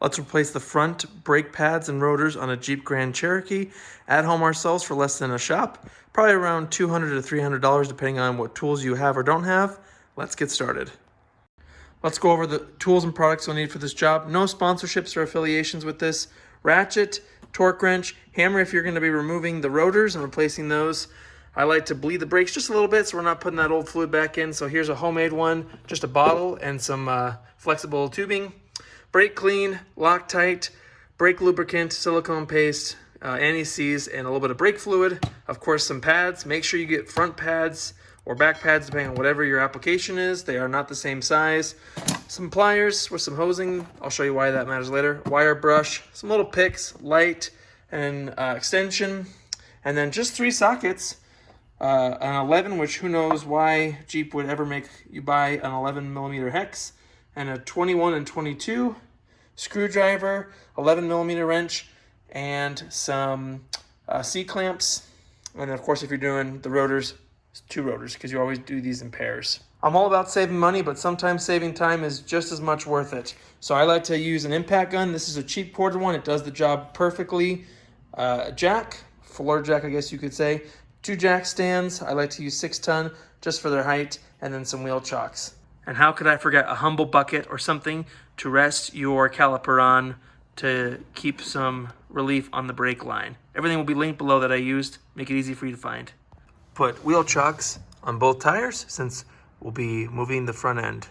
Let's replace the front brake pads and rotors on a Jeep Grand Cherokee at home ourselves for less than a shop. Probably around $200 to $300 depending on what tools you have or don't have. Let's get started. Let's go over the tools and products you'll need for this job. No sponsorships or affiliations with this. Ratchet, torque wrench, hammer if you're going to be removing the rotors and replacing those. I like to bleed the brakes just a little bit so we're not putting that old fluid back in. So here's a homemade one, just a bottle and some flexible tubing. Brake clean, Loctite, brake lubricant, silicone paste, anti-seize, and a little bit of brake fluid. Of course, some pads. Make sure you get front pads or back pads depending on whatever your application is. They are not the same size. Some pliers with some hosing. I'll show you why that matters later. Wire brush, some little picks, light, and extension. And then just 3 sockets. An 11, which who knows why Jeep would ever make you buy an 11 millimeter hex, and a 21 and 22 screwdriver, 11 millimeter wrench, and some C-clamps. And of course, if you're doing the rotors, 2 rotors, because you always do these in pairs. I'm all about saving money, but sometimes saving time is just as much worth it. So I like to use an impact gun. This is a cheap quarter one. It does the job perfectly. Jack, floor jack, I guess you could say. 2 jack stands. I like to use 6-ton just for their height, and then some wheel chocks. And how could I forget a humble bucket or something to rest your caliper on to keep some relief on the brake line. Everything will be linked below that I used. Make it easy for you to find. Put wheel chocks on both tires since we'll be moving the front end.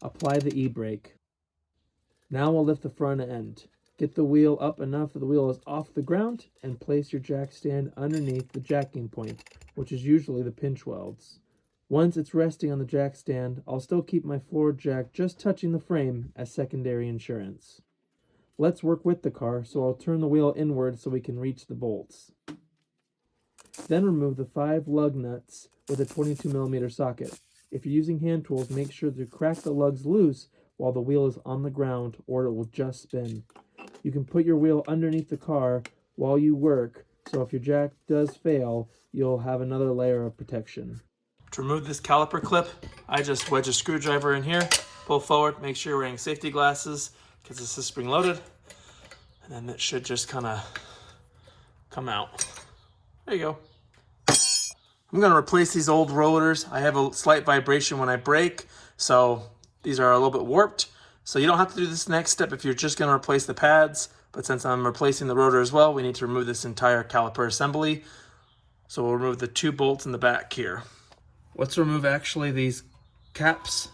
Apply the e-brake. Now we'll lift the front end. Get the wheel up enough that the wheel is off the ground and place your jack stand underneath the jacking point, which is usually the pinch welds. Once it's resting on the jack stand, I'll still keep my floor jack just touching the frame as secondary insurance. Let's work with the car, so I'll turn the wheel inward so we can reach the bolts. Then remove the 5 lug nuts with a 22 millimeter socket. If you're using hand tools, make sure to crack the lugs loose while the wheel is on the ground or it will just spin. You can put your wheel underneath the car while you work, so if your jack does fail, you'll have another layer of protection. To remove this caliper clip, I just wedge a screwdriver in here, pull forward, make sure you're wearing safety glasses because this is spring loaded, and then it should just kind of come out. There you go. I'm going to replace these old rotors. I have a slight vibration when I brake, so these are a little bit warped. So you don't have to do this next step if you're just going to replace the pads, but since I'm replacing the rotor as well, we need to remove this entire caliper assembly. So we'll remove the 2 bolts in the back here. Let's remove actually these caps.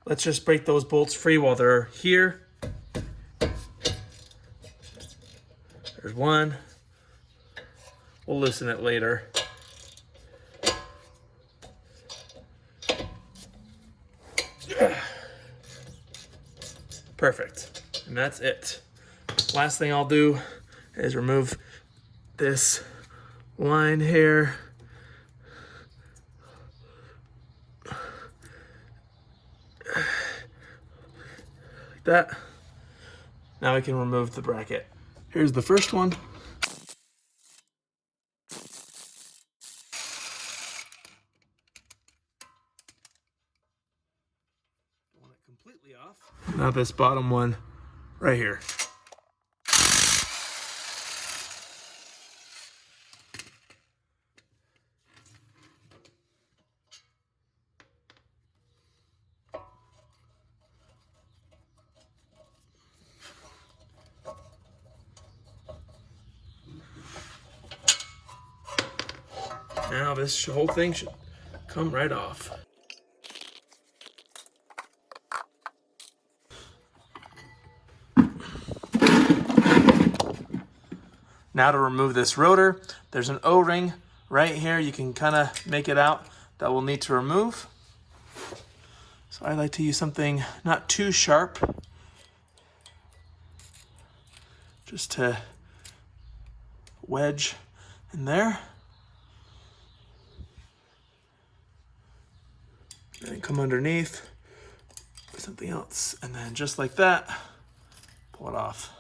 Let's just break those bolts free while they're here. There's one. We'll loosen it later. Perfect. And that's it. Last thing I'll do is remove this line here. Like that. Now we can remove the bracket. Here's the first one. Want it completely off. Now this bottom one right here. Now this whole thing should come right off. Now to remove this rotor, there's an O-ring right here. You can kind of make it out that we'll need to remove. So I like to use something not too sharp, just to wedge in there. And come underneath, something else. And then just like that, pull it off.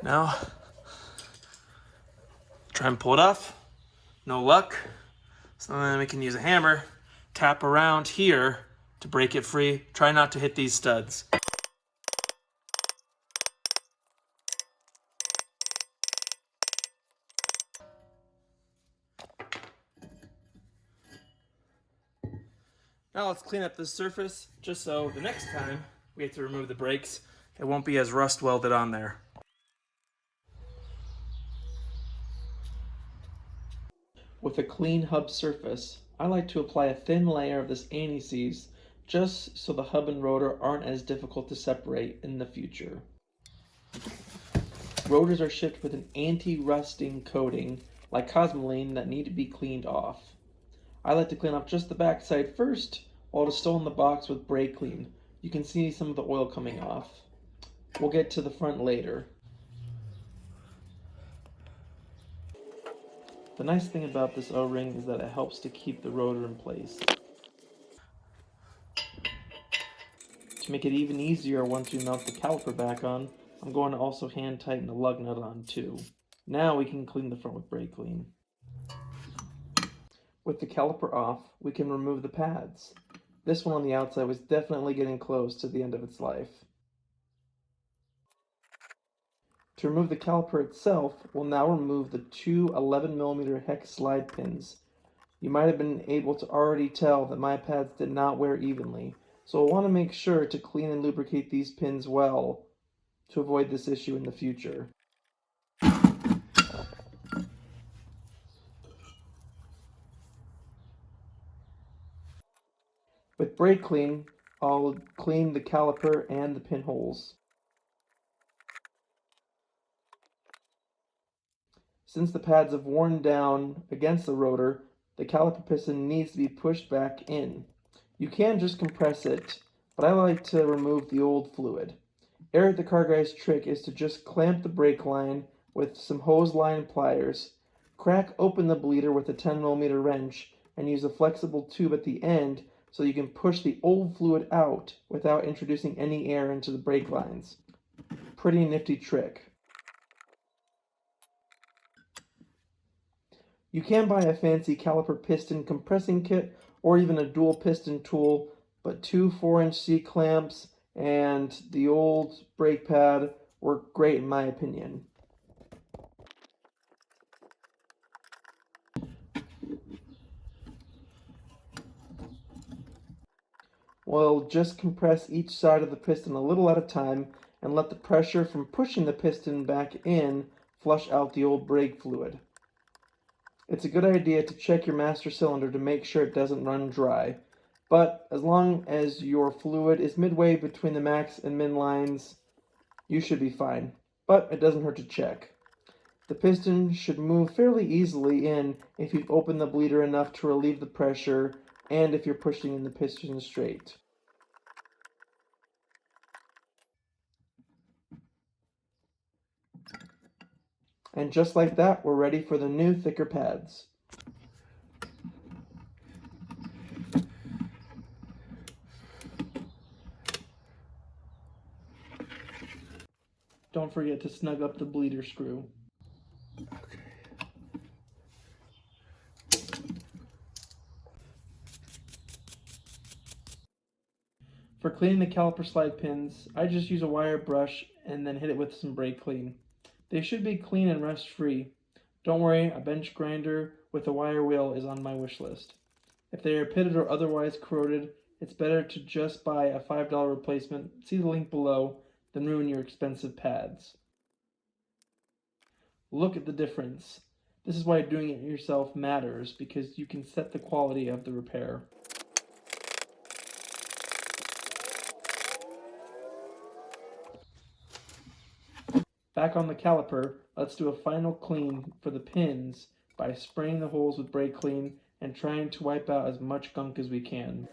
Now, try and pull it off. No luck. So then we can use a hammer, tap around here to break it free. Try not to hit these studs. Now let's clean up this surface, just so the next time we have to remove the brakes, it won't be as rust welded on there. With a clean hub surface, I like to apply a thin layer of this anti-seize just so the hub and rotor aren't as difficult to separate in the future. Rotors are shipped with an anti-rusting coating like Cosmoline that need to be cleaned off. I like to clean off just the back side first while it is still in the box with brake clean. You can see some of the oil coming off. We'll get to the front later. The nice thing about this O-ring is that it helps to keep the rotor in place. To make it even easier once we mount the caliper back on, I'm going to also hand tighten the lug nut on too. Now we can clean the front with brake clean. With the caliper off, we can remove the pads. This one on the outside was definitely getting close to the end of its life. To remove the caliper itself, we'll now remove the two 11mm hex slide pins. You might have been able to already tell that my pads did not wear evenly, so we'll want to make sure to clean and lubricate these pins well to avoid this issue in the future. With brake clean, I'll clean the caliper and the pinholes. Since the pads have worn down against the rotor, the caliper piston needs to be pushed back in. You can just compress it, but I like to remove the old fluid. Eric the Car Guy's trick is to just clamp the brake line with some hose line pliers, crack open the bleeder with a 10mm wrench, and use a flexible tube at the end so you can push the old fluid out without introducing any air into the brake lines. Pretty nifty trick. You can buy a fancy caliper piston compressing kit or even a dual piston tool, but two 4-inch C-clamps and the old brake pad work great in my opinion. We'll just compress each side of the piston a little at a time and let the pressure from pushing the piston back in flush out the old brake fluid. It's a good idea to check your master cylinder to make sure it doesn't run dry, but as long as your fluid is midway between the max and min lines, you should be fine, but it doesn't hurt to check. The piston should move fairly easily in if you've opened the bleeder enough to relieve the pressure and if you're pushing in the piston straight. And just like that, we're ready for the new thicker pads. Don't forget to snug up the bleeder screw. Okay. For cleaning the caliper slide pins, I just use a wire brush and then hit it with some brake clean. They should be clean and rust free. Don't worry, a bench grinder with a wire wheel is on my wish list. If they are pitted or otherwise corroded, it's better to just buy a $5 replacement, see the link below, than ruin your expensive pads. Look at the difference. This is why doing it yourself matters, because you can set the quality of the repair. Back on the caliper, let's do a final clean for the pins by spraying the holes with brake clean and trying to wipe out as much gunk as we can.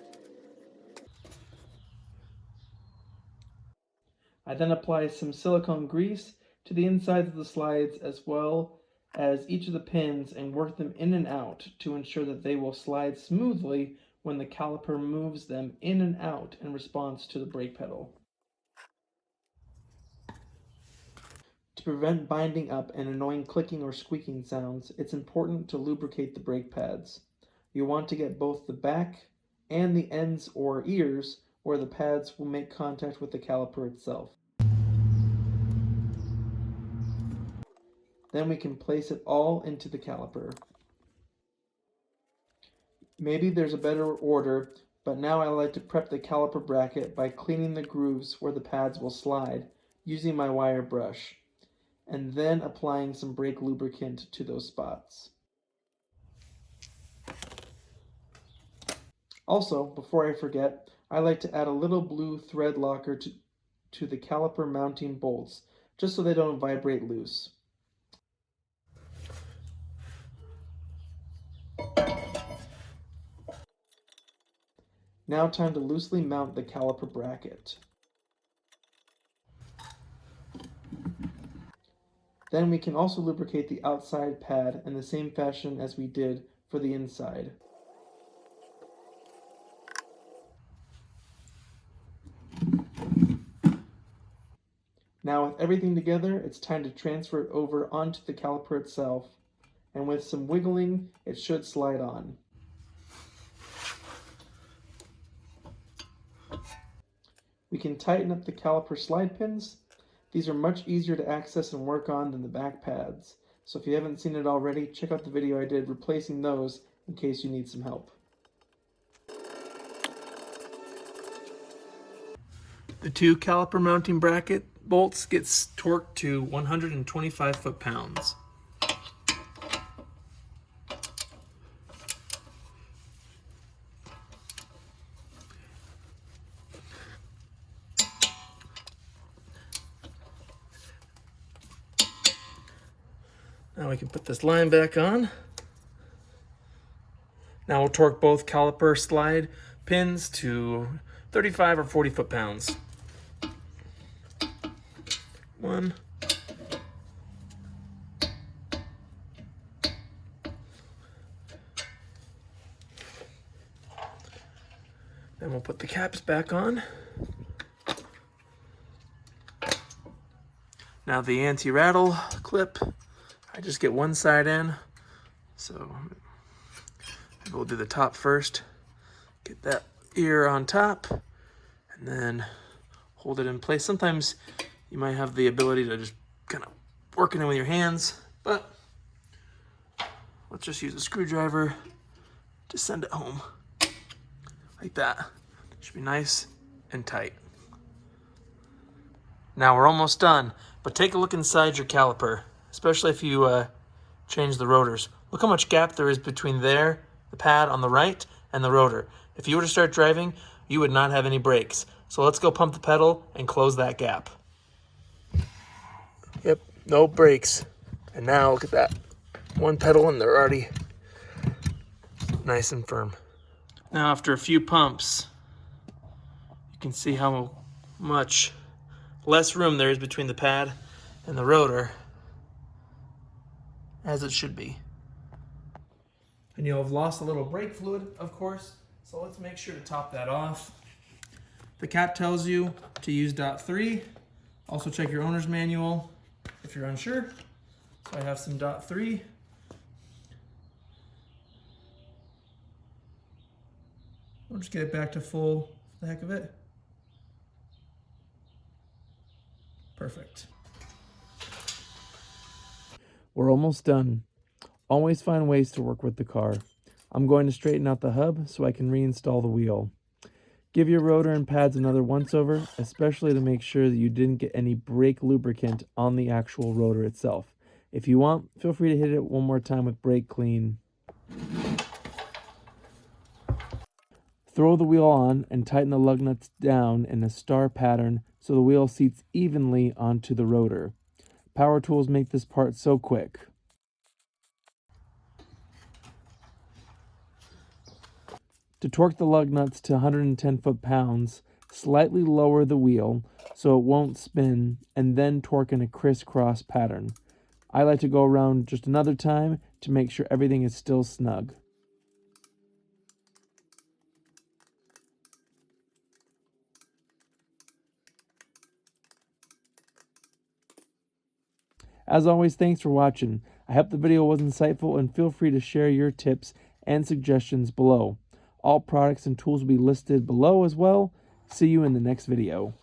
I then apply some silicone grease to the insides of the slides as well as each of the pins and work them in and out to ensure that they will slide smoothly when the caliper moves them in and out in response to the brake pedal. To prevent binding up and annoying clicking or squeaking sounds, it's important to lubricate the brake pads. You want to get both the back and the ends or ears where the pads will make contact with the caliper itself. Then we can place it all into the caliper. Maybe there's a better order, but now I like to prep the caliper bracket by cleaning the grooves where the pads will slide using my wire brush, and then applying some brake lubricant to those spots. Also, before I forget, I like to add a little blue thread locker to the caliper mounting bolts, just so they don't vibrate loose. Now time to loosely mount the caliper bracket. Then we can also lubricate the outside pad in the same fashion as we did for the inside. Now with everything together, it's time to transfer it over onto the caliper itself, and with some wiggling, it should slide on. We can tighten up the caliper slide pins. These are much easier to access and work on than the back pads, so if you haven't seen it already, check out the video I did replacing those in case you need some help. The two caliper mounting bracket bolts gets torqued to 125 foot-pounds. Now we can put this line back on. Now we'll torque both caliper slide pins to 35 or 40 foot-pounds. One. Then we'll put the caps back on. Now the anti-rattle clip, I just get one side in, so we'll do the top first. Get that ear on top, and then hold it in place. Sometimes you might have the ability to just kind of work it in with your hands, but let's just use a screwdriver to send it home. Like that. Should be nice and tight. Now we're almost done, but take a look inside your caliper, especially if you change the rotors. Look how much gap there is between there, the pad on the right, and the rotor. If you were to start driving, you would not have any brakes. So let's go pump the pedal and close that gap. Yep, no brakes. And now look at that. One pedal and they're already nice and firm. Now after a few pumps, you can see how much less room there is between the pad and the rotor, as it should be. And you'll have lost a little brake fluid, of course, so let's make sure to top that off. The cap tells you to use .3. Also check your owner's manual if you're unsure. So I have some .3. We'll just get it back to full for the heck of it. Perfect. We're almost done. Always find ways to work with the car. I'm going to straighten out the hub so I can reinstall the wheel. Give your rotor and pads another once over, especially to make sure that you didn't get any brake lubricant on the actual rotor itself. If you want, feel free to hit it one more time with brake clean. Throw the wheel on and tighten the lug nuts down in a star pattern so the wheel seats evenly onto the rotor. Power tools make this part so quick. To torque the lug nuts to 110 foot-pounds, slightly lower the wheel so it won't spin, and then torque in a crisscross pattern. I like to go around just another time to make sure everything is still snug. As always, thanks for watching. I hope the video was insightful, and feel free to share your tips and suggestions below. All products and tools will be listed below as well. See you in the next video.